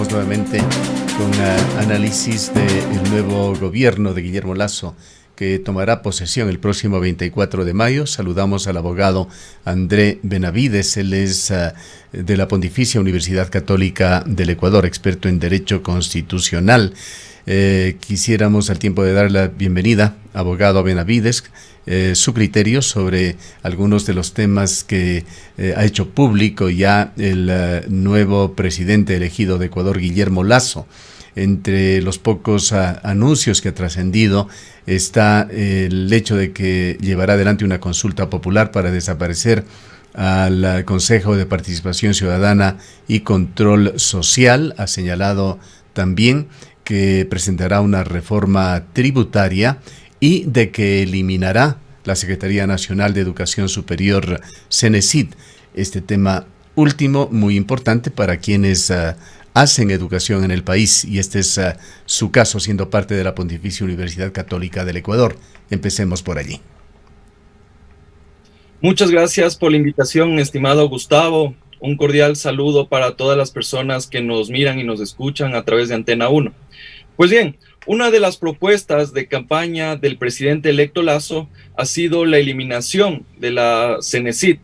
estamos nuevamente con análisis del nuevo gobierno de Guillermo Lasso, que tomará posesión el próximo 24 de mayo. Saludamos al abogado André Benavides. Él es de la Pontificia Universidad Católica del Ecuador, experto en Derecho Constitucional. Quisiéramos, al tiempo de dar la bienvenida, abogado Benavides, su criterio sobre algunos de los temas que ha hecho público ya el nuevo presidente elegido de Ecuador, Guillermo Lasso. Entre los pocos anuncios que ha trascendido está el hecho de que llevará adelante una consulta popular para desaparecer al Consejo de Participación Ciudadana y Control Social. Ha señalado también que presentará una reforma tributaria y de que eliminará la Secretaría Nacional de Educación Superior, CENESID. Este tema último muy importante para quienes hacen educación en el país, y este es su caso, siendo parte de la Pontificia Universidad Católica del Ecuador. Empecemos por allí. Muchas gracias por la invitación, estimado Gustavo. Un cordial saludo para todas las personas que nos miran y nos escuchan a través de Antena 1. Pues bien, una de las propuestas de campaña del presidente electo Lasso ha sido la eliminación de la CENESID.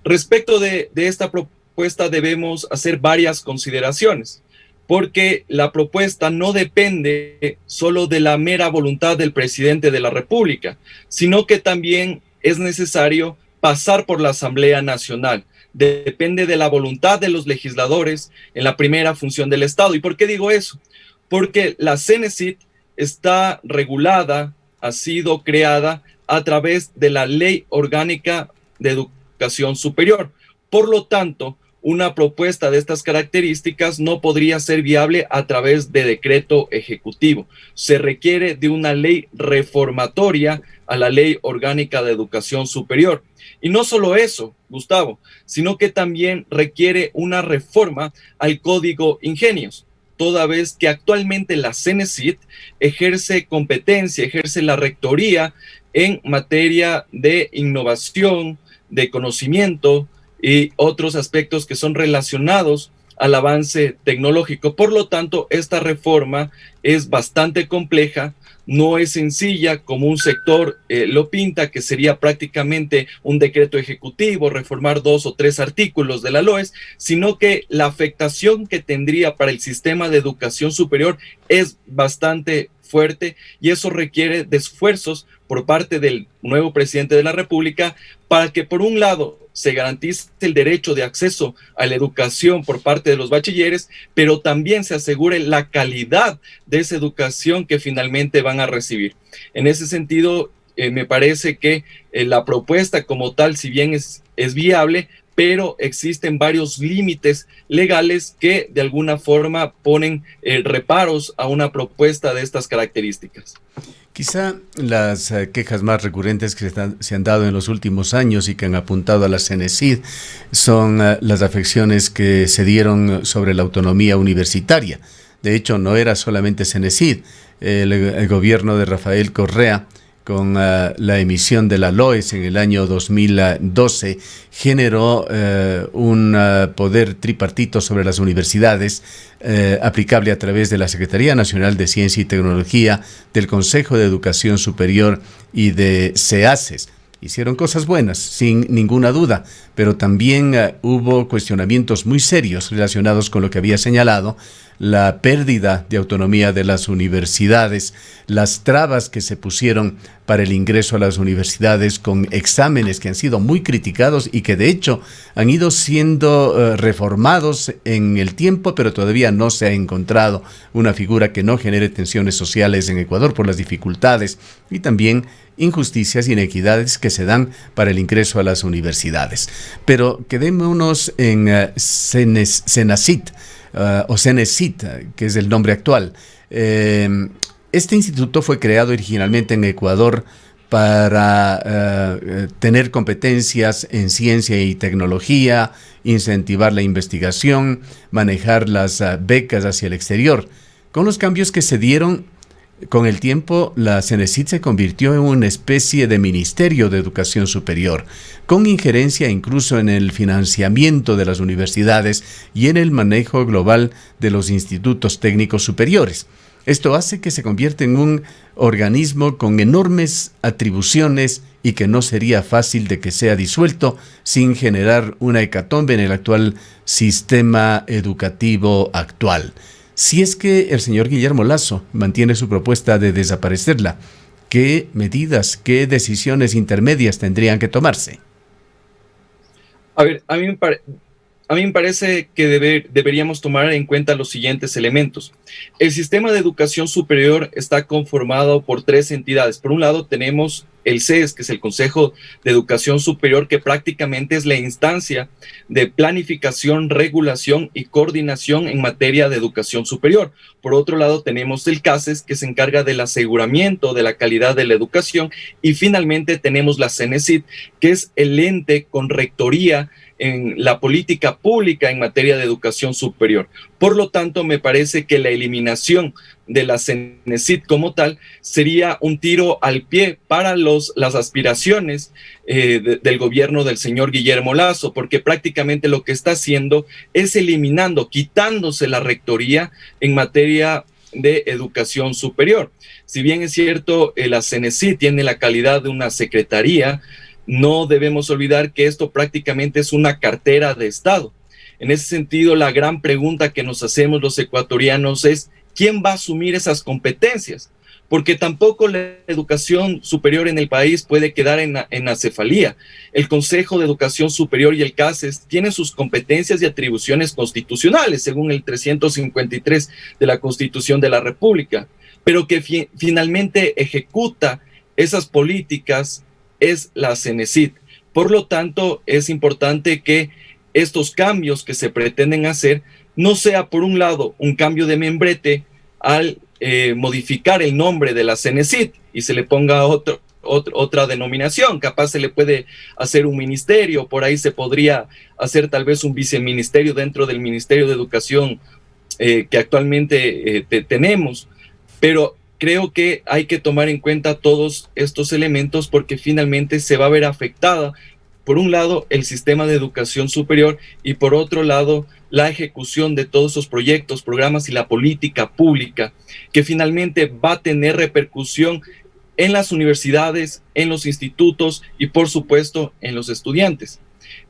Respecto de esta propuesta debemos hacer varias consideraciones, porque la propuesta no depende solo de la mera voluntad del presidente de la República, sino que también es necesario pasar por la Asamblea Nacional. Depende de la voluntad de los legisladores en la primera función del Estado. ¿Y por qué digo eso? Porque la CENESID está regulada, ha sido creada a través de la Ley Orgánica de Educación Superior. Por lo tanto, una propuesta de estas características no podría ser viable a través de decreto ejecutivo. Se requiere de una ley reformatoria a la Ley Orgánica de Educación Superior. Y no solo eso, Gustavo, sino que también requiere una reforma al Código Ingenios, toda vez que actualmente la CENESID ejerce competencia, ejerce la rectoría en materia de innovación, de conocimiento y otros aspectos que son relacionados al avance tecnológico. Por lo tanto, esta reforma es bastante compleja, no es sencilla como un sector lo pinta, que sería prácticamente un decreto ejecutivo, reformar 2 o 3 artículos de la LOES, sino que la afectación que tendría para el sistema de educación superior es bastante fuerte, y eso requiere de esfuerzos por parte del nuevo presidente de la República para que, por un lado, se garantice el derecho de acceso a la educación por parte de los bachilleres, pero también se asegure la calidad de esa educación que finalmente van a recibir. En ese sentido, me parece que la propuesta como tal, si bien es viable, pero existen varios límites legales que de alguna forma ponen reparos a una propuesta de estas características. Quizá las quejas más recurrentes que se han dado en los últimos años y que han apuntado a la CENESID son las afecciones que se dieron sobre la autonomía universitaria. De hecho, no era solamente CENESID. El gobierno de Rafael Correa, con la emisión de la LOES en el año 2012, generó un poder tripartito sobre las universidades, aplicable a través de la Secretaría Nacional de Ciencia y Tecnología, del Consejo de Educación Superior y de CEACES. Hicieron cosas buenas, sin ninguna duda, pero también hubo cuestionamientos muy serios relacionados con lo que había señalado: la pérdida de autonomía de las universidades, las trabas que se pusieron para el ingreso a las universidades con exámenes que han sido muy criticados y que de hecho han ido siendo reformados en el tiempo, pero todavía no se ha encontrado una figura que no genere tensiones sociales en Ecuador por las dificultades y también injusticias y inequidades que se dan para el ingreso a las universidades. Pero quedémonos en CENESID, o CENESID, que es el nombre actual. Este instituto fue creado originalmente en Ecuador para tener competencias en ciencia y tecnología, incentivar la investigación, manejar las becas hacia el exterior. Con los cambios que se dieron, Con el tiempo, la CENESID se convirtió en una especie de Ministerio de Educación Superior, con injerencia incluso en el financiamiento de las universidades y en el manejo global de los institutos técnicos superiores. Esto hace que se convierta en un organismo con enormes atribuciones y que no sería fácil de que sea disuelto sin generar una hecatombe en el actual sistema educativo actual. Si es que el señor Guillermo Lasso mantiene su propuesta de desaparecerla, ¿qué medidas, qué decisiones intermedias tendrían que tomarse? A ver, a mí me parece que deberíamos tomar en cuenta los siguientes elementos. El sistema de educación superior está conformado por tres entidades. Por un lado tenemos el CES, que es el Consejo de Educación Superior, que prácticamente es la instancia de planificación, regulación y coordinación en materia de educación superior. Por otro lado tenemos el CASES, que se encarga del aseguramiento de la calidad de la educación. Y finalmente tenemos la CENESID, que es el ente con rectoría en la política pública en materia de educación superior. Por lo tanto, me parece que la eliminación de la CENESID como tal sería un tiro al pie para las aspiraciones del gobierno del señor Guillermo Lasso, porque prácticamente lo que está haciendo es eliminando, quitándose la rectoría en materia de educación superior. Si bien es cierto, la CENESID tiene la calidad de una secretaría, no debemos olvidar que esto prácticamente es una cartera de Estado. En ese sentido, la gran pregunta que nos hacemos los ecuatorianos es: ¿quién va a asumir esas competencias? Porque tampoco la educación superior en el país puede quedar en acefalía. El Consejo de Educación Superior y el CASES tienen sus competencias y atribuciones constitucionales, según el 353 de la Constitución de la República, pero que finalmente ejecuta esas políticas es la CENESID. Por lo tanto, es importante que estos cambios que se pretenden hacer no sea, por un lado, un cambio de membrete al modificar el nombre de la CENESID y se le ponga otra denominación. Capaz se le puede hacer un ministerio, por ahí se podría hacer tal vez un viceministerio dentro del Ministerio de Educación que actualmente tenemos, pero creo que hay que tomar en cuenta todos estos elementos porque finalmente se va a ver afectada, por un lado, el sistema de educación superior y por otro lado, la ejecución de todos esos proyectos, programas y la política pública que finalmente va a tener repercusión en las universidades, en los institutos y por supuesto en los estudiantes.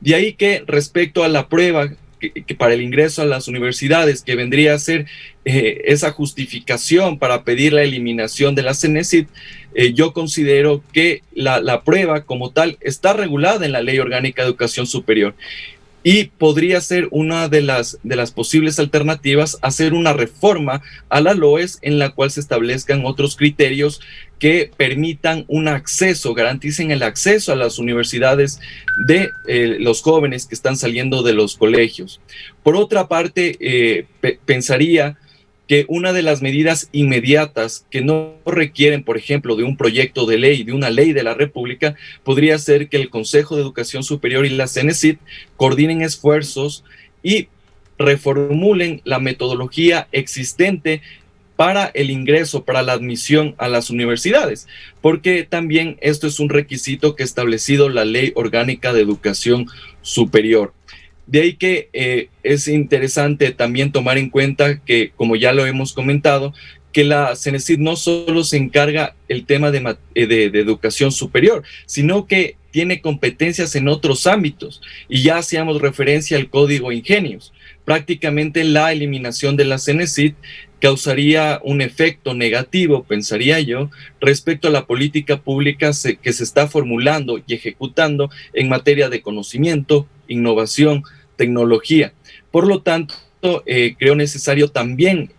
De ahí que respecto a la prueba que para el ingreso a las universidades, que vendría a ser esa justificación para pedir la eliminación de la CENESID, yo considero que la prueba como tal está regulada en la Ley Orgánica de Educación Superior y podría ser una de las posibles alternativas hacer una reforma a la LOES en la cual se establezcan otros criterios que permitan un acceso, garanticen el acceso a las universidades de los jóvenes que están saliendo de los colegios. Por otra parte, pensaría que una de las medidas inmediatas que no requieren, por ejemplo, de un proyecto de ley, de una ley de la República, podría ser que el Consejo de Educación Superior y la CENESID coordinen esfuerzos y reformulen la metodología existente para el ingreso, para la admisión a las universidades, porque también esto es un requisito que ha establecido la Ley Orgánica de Educación Superior. De ahí que es interesante también tomar en cuenta que, como ya lo hemos comentado, que la CENESID no solo se encarga el tema de educación superior, sino que tiene competencias en otros ámbitos. Y ya hacíamos referencia al Código Ingenios. Prácticamente la eliminación de la CENESID causaría un efecto negativo, pensaría yo, respecto a la política pública que se está formulando y ejecutando en materia de conocimiento, innovación, tecnología. Por lo tanto, creo necesario también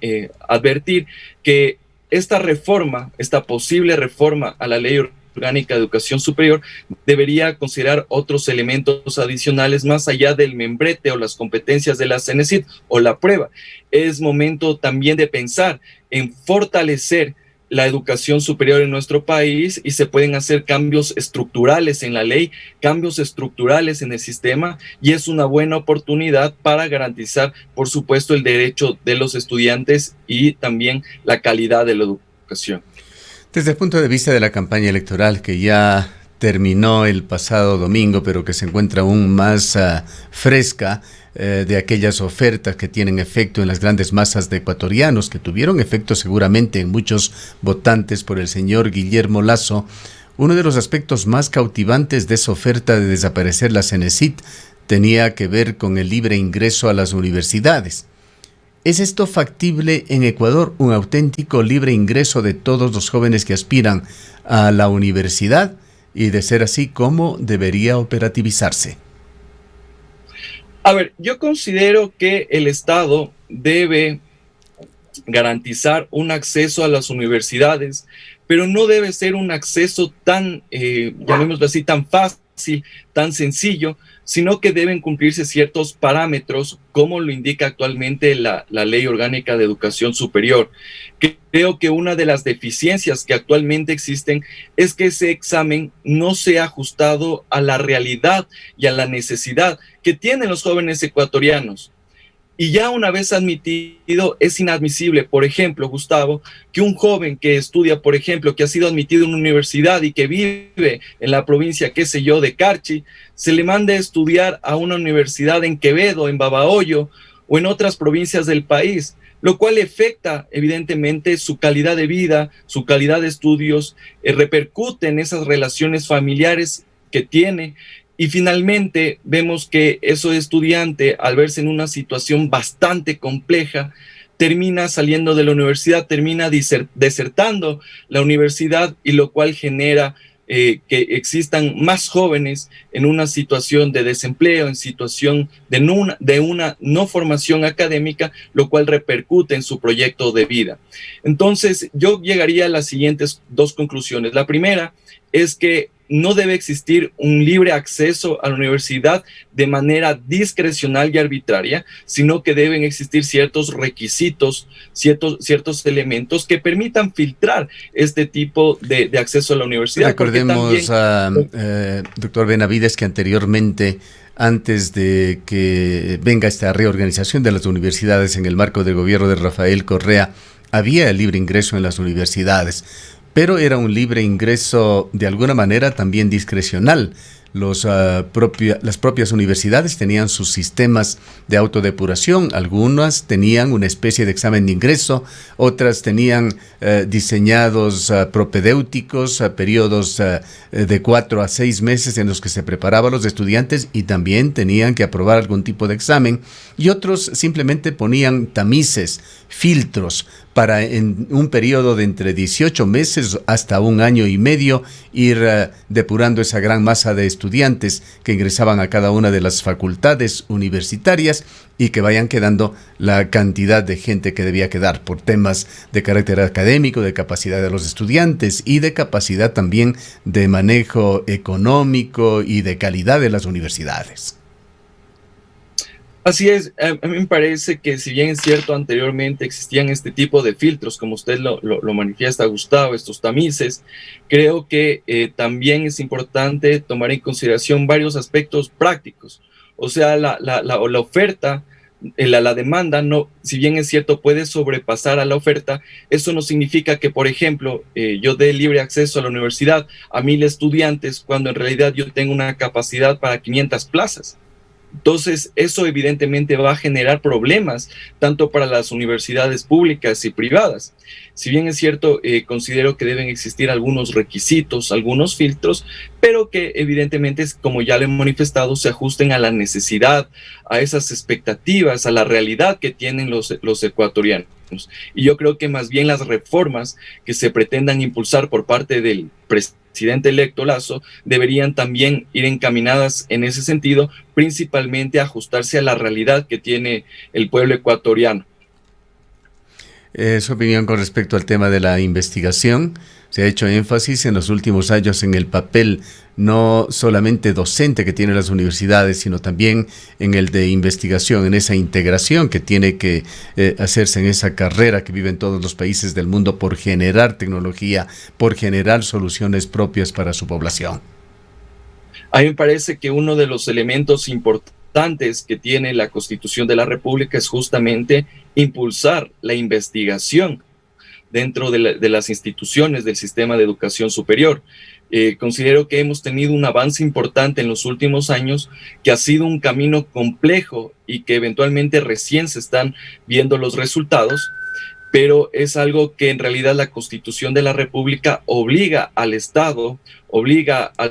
advertir que esta reforma, esta posible reforma a la Ley Orgánica de Educación Superior debería considerar otros elementos adicionales más allá del membrete o las competencias de la CENESID o la prueba. Es momento también de pensar en fortalecer la educación superior en nuestro país y se pueden hacer cambios estructurales en la ley, cambios estructurales en el sistema y es una buena oportunidad para garantizar, por supuesto, el derecho de los estudiantes y también la calidad de la educación. Desde el punto de vista de la campaña electoral que ya terminó el pasado domingo, pero que se encuentra aún más fresca, de aquellas ofertas que tienen efecto en las grandes masas de ecuatorianos, que tuvieron efecto seguramente en muchos votantes por el señor Guillermo Lasso. Uno de los aspectos más cautivantes de esa oferta de desaparecer la Cenecit tenía que ver con el libre ingreso a las universidades. ¿Es esto factible en Ecuador, un auténtico libre ingreso de todos los jóvenes que aspiran a la universidad? Y de ser así, ¿cómo debería operativizarse? A ver, yo considero que el Estado debe garantizar un acceso a las universidades, pero no debe ser un acceso tan, llamémoslo así, tan fácil, tan sencillo, sino que deben cumplirse ciertos parámetros, como lo indica actualmente la Ley Orgánica de Educación Superior. Creo que una de las deficiencias que actualmente existen es que ese examen no se ha ajustado a la realidad y a la necesidad que tienen los jóvenes ecuatorianos. Y ya una vez admitido, es inadmisible, por ejemplo, Gustavo, que un joven que estudia, por ejemplo, que ha sido admitido en una universidad y que vive en la provincia, qué sé yo, de Carchi, se le mande a estudiar a una universidad en Quevedo, en Babahoyo o en otras provincias del país, lo cual afecta evidentemente su calidad de vida, su calidad de estudios, repercute en esas relaciones familiares que tiene. Y finalmente vemos que ese estudiante, al verse en una situación bastante compleja, termina saliendo de la universidad, termina desertando la universidad, y lo cual genera que existan más jóvenes en una situación de desempleo, en situación de una no formación académica, lo cual repercute en su proyecto de vida. Entonces, yo llegaría a las siguientes dos conclusiones. La primera es que no debe existir un libre acceso a la universidad de manera discrecional y arbitraria, sino que deben existir ciertos requisitos, ciertos elementos que permitan filtrar este tipo de acceso a la universidad. Recordemos, doctor Benavides, que anteriormente, antes de que venga esta reorganización de las universidades en el marco del gobierno de Rafael Correa, había el libre ingreso en las universidades, pero era un libre ingreso de alguna manera también discrecional. Las propias universidades tenían sus sistemas de autodepuración. Algunas tenían una especie de examen de ingreso, otras tenían diseñados propedéuticos, periodos de 4 a 6 meses en los que se preparaban los estudiantes y también tenían que aprobar algún tipo de examen, y otros simplemente ponían tamices, filtros, para en un periodo de entre 18 meses hasta 1 año y medio ir depurando esa gran masa de estudiantes que ingresaban a cada una de las facultades universitarias y que vayan quedando la cantidad de gente que debía quedar por temas de carácter académico, de capacidad de los estudiantes y de capacidad también de manejo económico y de calidad de las universidades. Así es, a mí me parece que, si bien es cierto, anteriormente existían este tipo de filtros, como usted lo manifiesta, Gustavo, estos tamices, creo que también es importante tomar en consideración varios aspectos prácticos. O sea, la oferta, la demanda, no, si bien es cierto, puede sobrepasar a la oferta. Eso no significa que, por ejemplo, yo dé libre acceso a la universidad a 1,000 estudiantes, cuando en realidad yo tengo una capacidad para 500 plazas. Entonces, eso evidentemente va a generar problemas tanto para las universidades públicas y privadas. Si bien es cierto, considero que deben existir algunos requisitos, algunos filtros, pero que evidentemente, como ya lo he manifestado, se ajusten a la necesidad, a esas expectativas, a la realidad que tienen los ecuatorianos. Y yo creo que más bien las reformas que se pretendan impulsar por parte del presidente electo Lasso deberían también ir encaminadas en ese sentido, principalmente a ajustarse a la realidad que tiene el pueblo ecuatoriano. Su opinión con respecto al tema de la investigación. Se ha hecho énfasis en los últimos años en el papel no solamente docente que tienen las universidades, sino también en el de investigación, en esa integración que tiene que hacerse en esa carrera que viven todos los países del mundo por generar tecnología, por generar soluciones propias para su población. A mí me parece que uno de los elementos importantes que tiene la Constitución de la República es justamente impulsar la investigación, dentro de las instituciones del sistema de educación superior. Considero que hemos tenido un avance importante en los últimos años, que ha sido un camino complejo y que eventualmente recién se están viendo los resultados, pero es algo que en realidad la Constitución de la República obliga al Estado, obliga a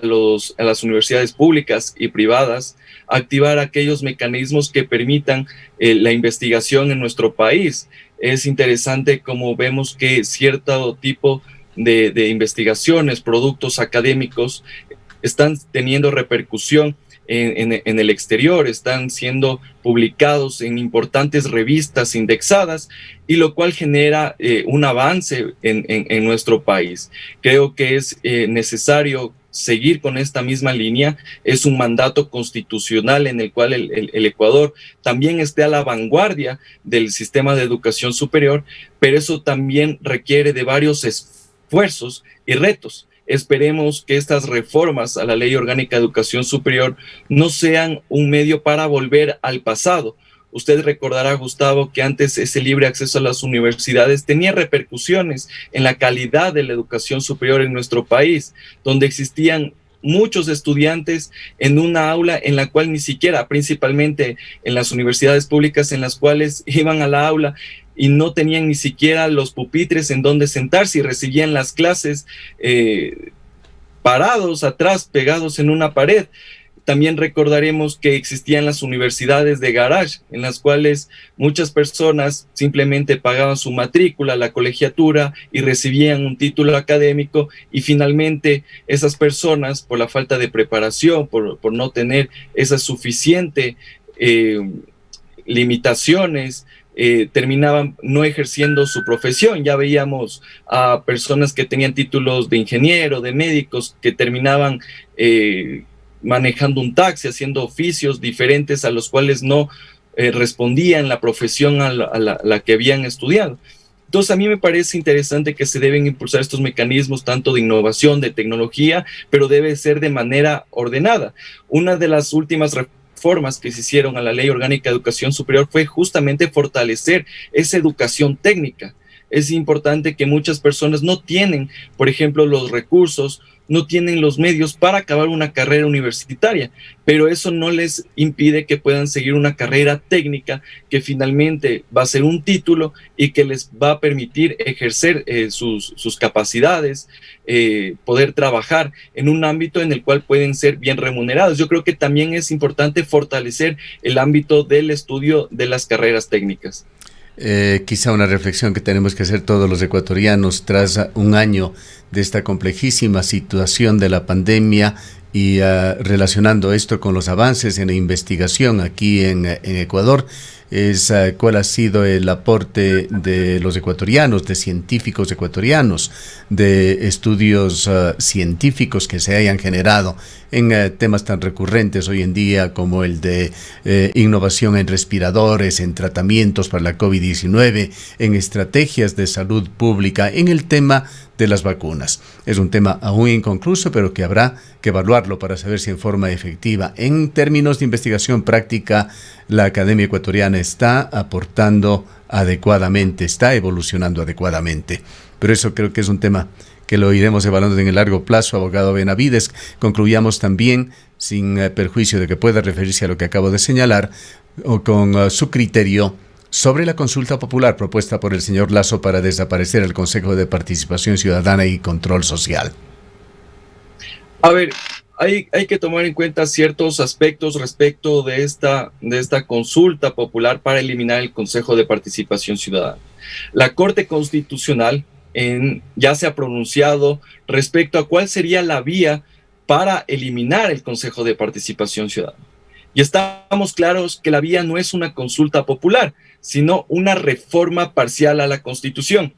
las universidades públicas y privadas a activar aquellos mecanismos que permitan la investigación en nuestro país. Es interesante como vemos que cierto tipo de investigaciones, productos académicos, están teniendo repercusión en el exterior, están siendo publicados en importantes revistas indexadas, y lo cual genera un avance en nuestro país. Creo que es necesario seguir con esta misma línea. Es un mandato constitucional en el cual el Ecuador también esté a la vanguardia del sistema de educación superior, pero eso también requiere de varios esfuerzos y retos. Esperemos que estas reformas a la Ley Orgánica de Educación Superior no sean un medio para volver al pasado. Usted recordará, Gustavo, que antes ese libre acceso a las universidades tenía repercusiones en la calidad de la educación superior en nuestro país, donde existían muchos estudiantes en una aula en la cual ni siquiera, principalmente en las universidades públicas, en las cuales iban a la aula y no tenían ni siquiera los pupitres en donde sentarse y recibían las clases parados atrás, pegados en una pared. También recordaremos que existían las universidades de garage, en las cuales muchas personas simplemente pagaban su matrícula, la colegiatura, y recibían un título académico, y finalmente esas personas, por la falta de preparación, por no tener esa suficiente limitaciones, terminaban no ejerciendo su profesión. Ya veíamos a personas que tenían títulos de ingeniero, de médicos, que terminaban manejando un taxi, haciendo oficios diferentes a los cuales no respondían la profesión a la que habían estudiado. Entonces, a mí me parece interesante que se deben impulsar estos mecanismos tanto de innovación, de tecnología, pero debe ser de manera ordenada. Una de las últimas reformas que se hicieron a la Ley Orgánica de Educación Superior fue justamente fortalecer esa educación técnica. Es importante que muchas personas no tienen, por ejemplo, los recursos, no tienen los medios para acabar una carrera universitaria, pero eso no les impide que puedan seguir una carrera técnica que finalmente va a ser un título y que les va a permitir ejercer sus capacidades, poder trabajar en un ámbito en el cual pueden ser bien remunerados. Yo creo que también es importante fortalecer el ámbito del estudio de las carreras técnicas. Quizá una reflexión que tenemos que hacer todos los ecuatorianos tras un año de esta complejísima situación de la pandemia y relacionando esto con los avances en la investigación aquí en Ecuador, es cuál ha sido el aporte de los ecuatorianos, de científicos ecuatorianos, de estudios científicos que se hayan generado en temas tan recurrentes hoy en día como el de innovación en respiradores, en tratamientos para la COVID-19, en estrategias de salud pública, en el tema de las vacunas. Es un tema aún inconcluso, pero que habrá que evaluarlo para saber si en forma efectiva, en términos de investigación práctica, la Academia Ecuatoriana está aportando adecuadamente, está evolucionando adecuadamente. Pero eso creo que es un tema que lo iremos evaluando en el largo plazo, abogado Benavides. Concluyamos también, sin perjuicio de que pueda referirse a lo que acabo de señalar, o con su criterio sobre la consulta popular propuesta por el señor Lasso para desaparecer el Consejo de Participación Ciudadana y Control Social. A ver, hay que tomar en cuenta ciertos aspectos respecto de esta consulta popular para eliminar el Consejo de Participación Ciudadana. La Corte Constitucional ya se ha pronunciado respecto a cuál sería la vía para eliminar el Consejo de Participación Ciudadana. Y estamos claros que la vía no es una consulta popular, sino una reforma parcial a la Constitución.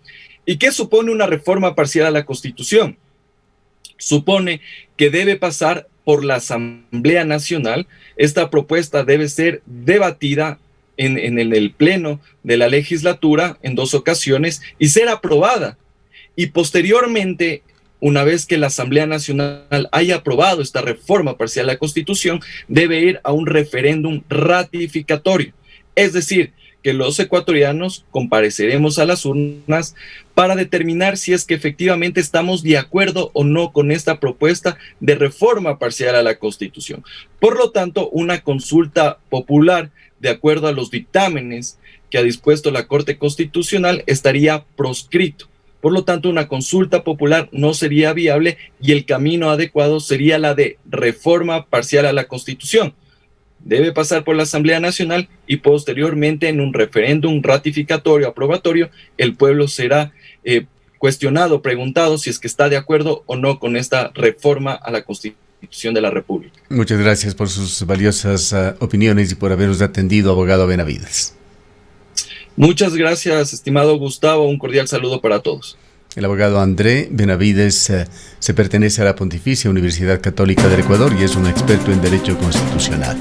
¿Y qué supone una reforma parcial a la Constitución? Supone que debe pasar por la Asamblea Nacional. Esta propuesta debe ser debatida en el Pleno de la legislatura en 2 ocasiones y ser aprobada. Y posteriormente, una vez que la Asamblea Nacional haya aprobado esta reforma parcial a la Constitución, debe ir a un referéndum ratificatorio. Es decir, que los ecuatorianos compareceremos a las urnas para determinar si es que efectivamente estamos de acuerdo o no con esta propuesta de reforma parcial a la Constitución. Por lo tanto, una consulta popular, de acuerdo a los dictámenes que ha dispuesto la Corte Constitucional, estaría proscrito. Por lo tanto, una consulta popular no sería viable y el camino adecuado sería la de reforma parcial a la Constitución. Debe pasar por la Asamblea Nacional y posteriormente en un referéndum ratificatorio, aprobatorio, el pueblo será cuestionado, preguntado si es que está de acuerdo o no con esta reforma a la Constitución de la República. Muchas gracias por sus valiosas opiniones y por habernos atendido, abogado Benavides. Muchas gracias, estimado Gustavo. Un cordial saludo para todos. El abogado André Benavides se pertenece a la Pontificia Universidad Católica del Ecuador y es un experto en Derecho Constitucional.